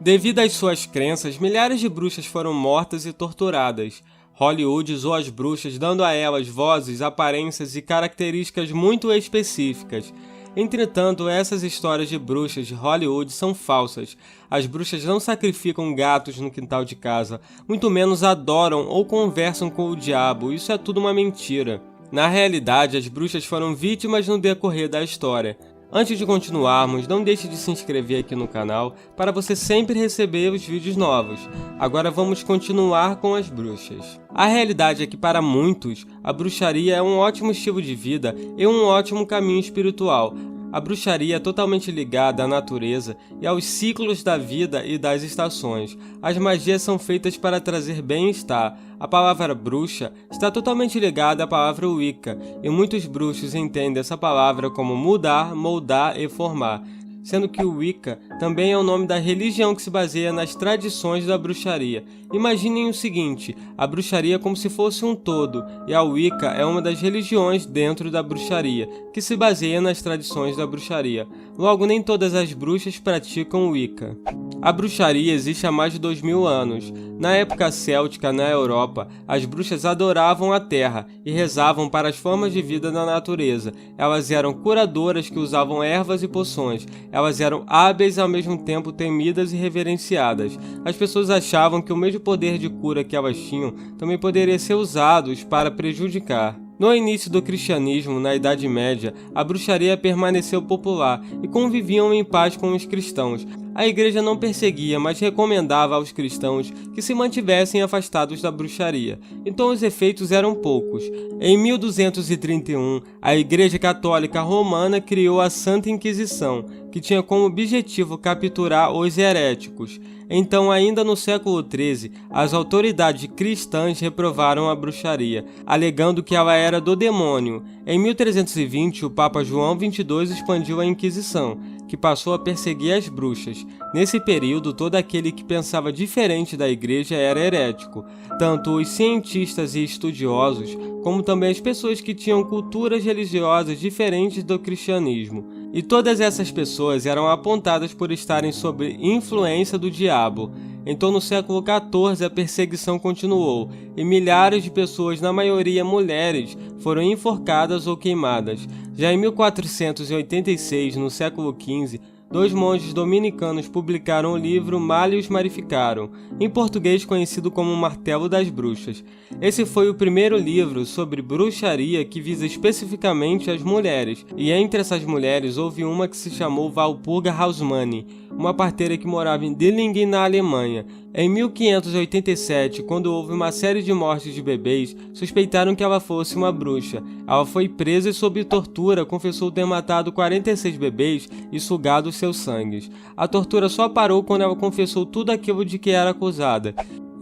Devido às suas crenças, milhares de bruxas foram mortas e torturadas. Hollywood usou as bruxas, dando a elas vozes, aparências e características muito específicas. Entretanto, essas histórias de bruxas de Hollywood são falsas. As bruxas não sacrificam gatos no quintal de casa, muito menos adoram ou conversam com o diabo, isso é tudo uma mentira. Na realidade, as bruxas foram vítimas no decorrer da história. Antes de continuarmos, não deixe de se inscrever aqui no canal para você sempre receber os vídeos novos. Agora vamos continuar com as bruxas. A realidade é que para muitos, a bruxaria é um ótimo estilo de vida e um ótimo caminho espiritual. A bruxaria é totalmente ligada à natureza e aos ciclos da vida e das estações. As magias são feitas para trazer bem-estar. A palavra bruxa está totalmente ligada à palavra Wicca, e muitos bruxos entendem essa palavra como mudar, moldar e formar, sendo que o Wicca também é o nome da religião que se baseia nas tradições da bruxaria. Imaginem o seguinte, a bruxaria é como se fosse um todo, e a Wicca é uma das religiões dentro da bruxaria, que se baseia nas tradições da bruxaria. Logo, nem todas as bruxas praticam Wicca. A bruxaria existe há mais de 2000 anos. Na época céltica, na Europa, as bruxas adoravam a terra e rezavam para as formas de vida da natureza. Elas eram curadoras que usavam ervas e poções. Elas eram hábeis e ao mesmo tempo temidas e reverenciadas. As pessoas achavam que o mesmo poder de cura que elas tinham também poderia ser usado para prejudicar. No início do cristianismo, na Idade Média, a bruxaria permaneceu popular e conviviam em paz com os cristãos. A igreja não perseguia, mas recomendava aos cristãos que se mantivessem afastados da bruxaria, então os efeitos eram poucos. Em 1231, a Igreja Católica Romana criou a Santa Inquisição, que tinha como objetivo capturar os heréticos. Então, ainda no século XIII, as autoridades cristãs reprovaram a bruxaria, alegando que ela era do demônio. Em 1320, o Papa João XXII expandiu a Inquisição, que passou a perseguir as bruxas. Nesse período, todo aquele que pensava diferente da igreja era herético, tanto os cientistas e estudiosos, como também as pessoas que tinham culturas religiosas diferentes do cristianismo. E todas essas pessoas eram apontadas por estarem sob influência do diabo. Então, no século XIV, a perseguição continuou, e milhares de pessoas, na maioria mulheres, foram enforcadas ou queimadas. Já em 1486, no século XV, dois monges dominicanos publicaram o livro Malleus Maleficarum, em português conhecido como O Martelo das Bruxas. Esse foi o primeiro livro sobre bruxaria que visa especificamente as mulheres, e entre essas mulheres houve uma que se chamou Walpurga Hausmann, uma parteira que morava em Dillingen, na Alemanha. Em 1587, quando houve uma série de mortes de bebês, suspeitaram que ela fosse uma bruxa. Ela foi presa e, sob tortura, confessou ter matado 46 bebês e sugado seus sangues. A tortura só parou quando ela confessou tudo aquilo de que era acusada.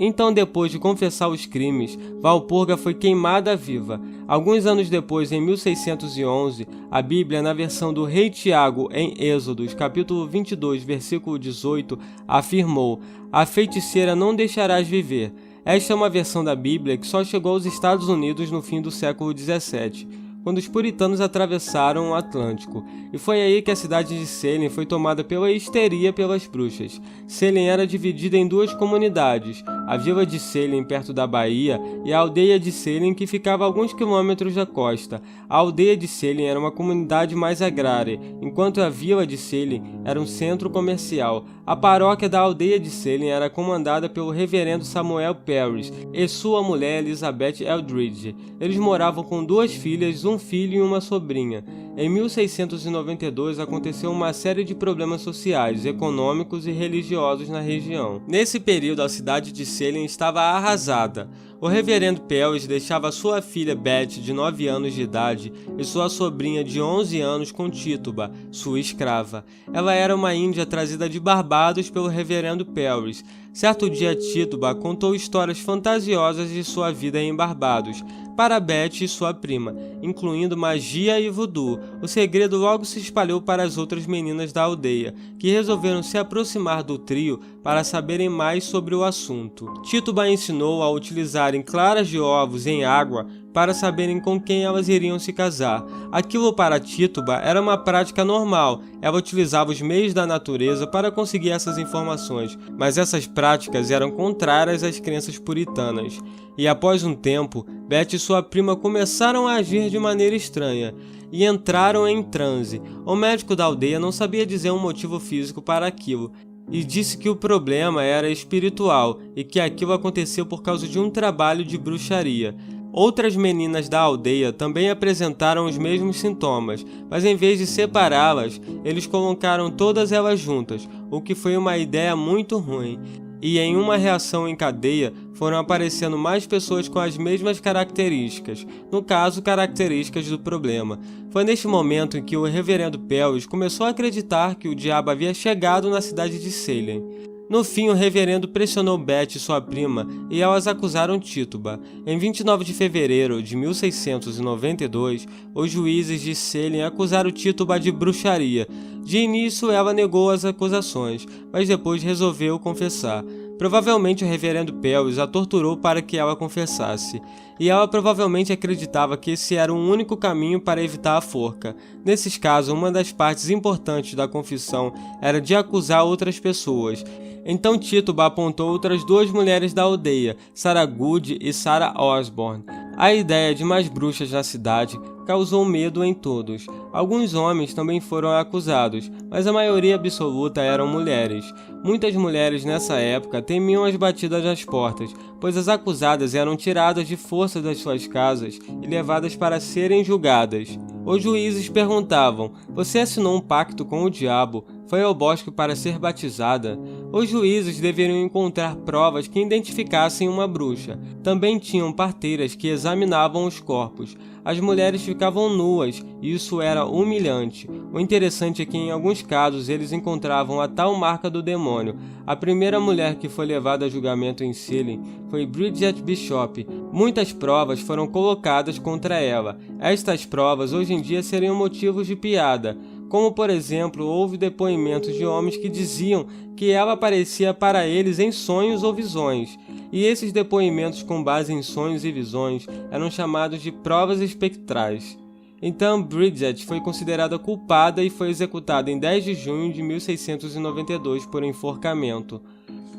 Então, depois de confessar os crimes, Walpurga foi queimada viva. Alguns anos depois, em 1611, a Bíblia, na versão do rei Tiago, em Êxodos, capítulo 22, versículo 18, afirmou: "A feiticeira não deixarás viver." Esta é uma versão da Bíblia que só chegou aos Estados Unidos no fim do século 17. Quando os puritanos atravessaram o Atlântico, e foi aí que a cidade de Salem foi tomada pela histeria pelas bruxas. Salem era dividida em duas comunidades, a vila de Salem, perto da Bahia, e a aldeia de Salem, que ficava a alguns quilômetros da costa. A aldeia de Salem era uma comunidade mais agrária, enquanto a vila de Salem era um centro comercial. A paróquia da aldeia de Salem era comandada pelo reverendo Samuel Parris e sua mulher Elizabeth Eldridge. Eles moravam com duas filhas, um filho e uma sobrinha. Em 1692 aconteceu uma série de problemas sociais, econômicos e religiosos na região. Nesse período, a cidade de Salem estava arrasada. O reverendo Parris deixava sua filha Beth, de 9 anos de idade, e sua sobrinha de 11 anos com Tituba, sua escrava. Ela era uma índia trazida de Barbados pelo reverendo Parris. Certo dia, Tituba contou histórias fantasiosas de sua vida em Barbados para Beth e sua prima, incluindo magia e voodoo. O segredo logo se espalhou para as outras meninas da aldeia, que resolveram se aproximar do trio para saberem mais sobre o assunto. Tituba ensinou a utilizarem claras de ovos em água para saberem com quem elas iriam se casar. Aquilo para Tituba era uma prática normal, ela utilizava os meios da natureza para conseguir essas informações, mas essas práticas eram contrárias às crenças puritanas. E após um tempo, Beth e sua prima começaram a agir de maneira estranha e entraram em transe. O médico da aldeia não sabia dizer um motivo físico para aquilo, e disse que o problema era espiritual e que aquilo aconteceu por causa de um trabalho de bruxaria. Outras meninas da aldeia também apresentaram os mesmos sintomas, mas em vez de separá-las, eles colocaram todas elas juntas, o que foi uma ideia muito ruim. E em uma reação em cadeia, foram aparecendo mais pessoas com as mesmas características, no caso, características do problema. Foi neste momento em que o reverendo Pelvis começou a acreditar que o diabo havia chegado na cidade de Salem. No fim, o reverendo pressionou Beth e sua prima e elas acusaram Tituba. Em 29 de fevereiro de 1692, os juízes de Salem acusaram Tituba de bruxaria. De início, ela negou as acusações, mas depois resolveu confessar. Provavelmente o reverendo Pelvis a torturou para que ela confessasse, e ela provavelmente acreditava que esse era o único caminho para evitar a forca. Nesses casos, uma das partes importantes da confissão era de acusar outras pessoas. Então Tituba apontou outras duas mulheres da aldeia, Sarah Good e Sarah Osborne. A ideia de mais bruxas na cidade causou medo em todos. Alguns homens também foram acusados, mas a maioria absoluta eram mulheres. Muitas mulheres nessa época temiam as batidas nas portas, pois as acusadas eram tiradas de força das suas casas e levadas para serem julgadas. Os juízes perguntavam: "Você assinou um pacto com o diabo? Foi ao bosque para ser batizada?" Os juízes deveriam encontrar provas que identificassem uma bruxa. Também tinham parteiras que examinavam os corpos. As mulheres ficavam nuas e isso era humilhante. O interessante é que em alguns casos eles encontravam a tal marca do demônio. A primeira mulher que foi levada a julgamento em Salem foi Bridget Bishop. Muitas provas foram colocadas contra ela. Estas provas hoje em dia seriam motivos de piada, como por exemplo, houve depoimentos de homens que diziam que ela aparecia para eles em sonhos ou visões, e esses depoimentos com base em sonhos e visões eram chamados de provas espectrais. Então Bridget foi considerada culpada e foi executada em 10 de junho de 1692 por enforcamento.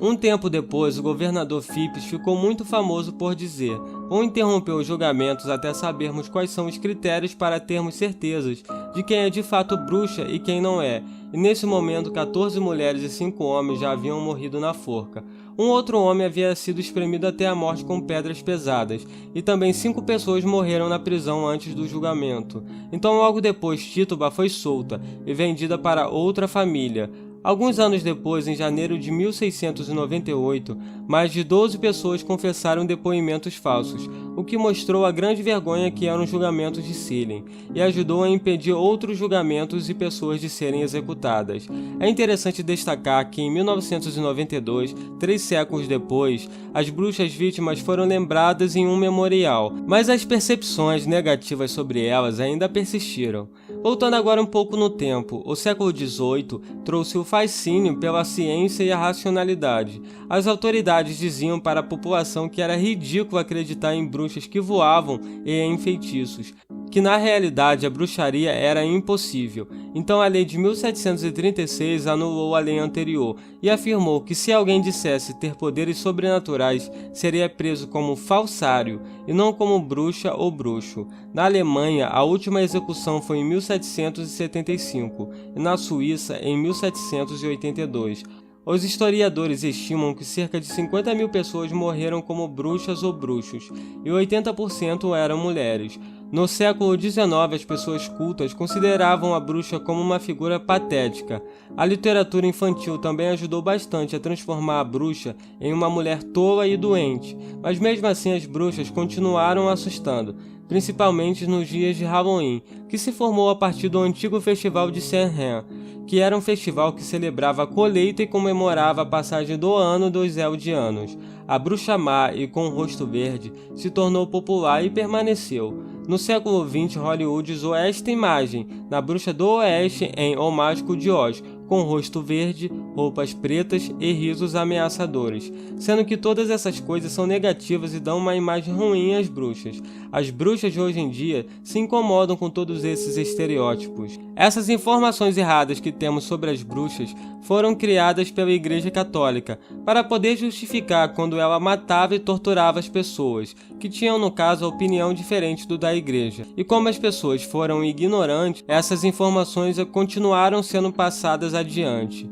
Um tempo depois, o governador Phips ficou muito famoso por dizer: "Vou interromper os julgamentos até sabermos quais são os critérios para termos certezas de quem é de fato bruxa e quem não é." E nesse momento, 14 mulheres e 5 homens já haviam morrido na forca. Um outro homem havia sido espremido até a morte com pedras pesadas, e também 5 pessoas morreram na prisão antes do julgamento. Então logo depois, Tituba foi solta e vendida para outra família. Alguns anos depois, em janeiro de 1698, mais de 12 pessoas confessaram depoimentos falsos, o que mostrou a grande vergonha que eram os julgamentos de Salem, e ajudou a impedir outros julgamentos e pessoas de serem executadas. É interessante destacar que em 1992, 3 séculos depois, as bruxas vítimas foram lembradas em um memorial, mas as percepções negativas sobre elas ainda persistiram. Voltando agora um pouco no tempo, o século XVIII trouxe o fascínio pela ciência e a racionalidade. As autoridades diziam para a população que era ridículo acreditar em bruxas que voavam e em feitiços, que na realidade a bruxaria era impossível. Então a lei de 1736 anulou a lei anterior e afirmou que se alguém dissesse ter poderes sobrenaturais, seria preso como falsário e não como bruxa ou bruxo. Na Alemanha, a última execução foi em 1775 e na Suíça em 1782. Os historiadores estimam que cerca de 50 mil pessoas morreram como bruxas ou bruxos, e 80% eram mulheres. No século XIX, as pessoas cultas consideravam a bruxa como uma figura patética. A literatura infantil também ajudou bastante a transformar a bruxa em uma mulher tola e doente, mas mesmo assim as bruxas continuaram assustando, principalmente nos dias de Halloween, que se formou a partir do antigo festival de Samhain, que era um festival que celebrava a colheita e comemorava a passagem do ano dos Eldianos. A bruxa má e com o rosto verde se tornou popular e permaneceu. No século XX, Hollywood usou esta imagem na Bruxa do Oeste em O Mágico de Oz, com rosto verde, roupas pretas e risos ameaçadores, sendo que todas essas coisas são negativas e dão uma imagem ruim às bruxas. As bruxas de hoje em dia se incomodam com todos esses estereótipos. Essas informações erradas que temos sobre as bruxas foram criadas pela Igreja Católica para poder justificar quando ela matava e torturava as pessoas, que tinham no caso a opinião diferente do da Igreja. E como as pessoas foram ignorantes, essas informações continuaram sendo passadas adiante.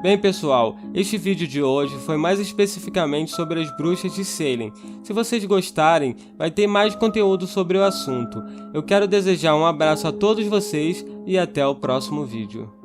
Bem pessoal, este vídeo de hoje foi mais especificamente sobre as bruxas de Salem. Se vocês gostarem, vai ter mais conteúdo sobre o assunto. Eu quero desejar um abraço a todos vocês e até o próximo vídeo.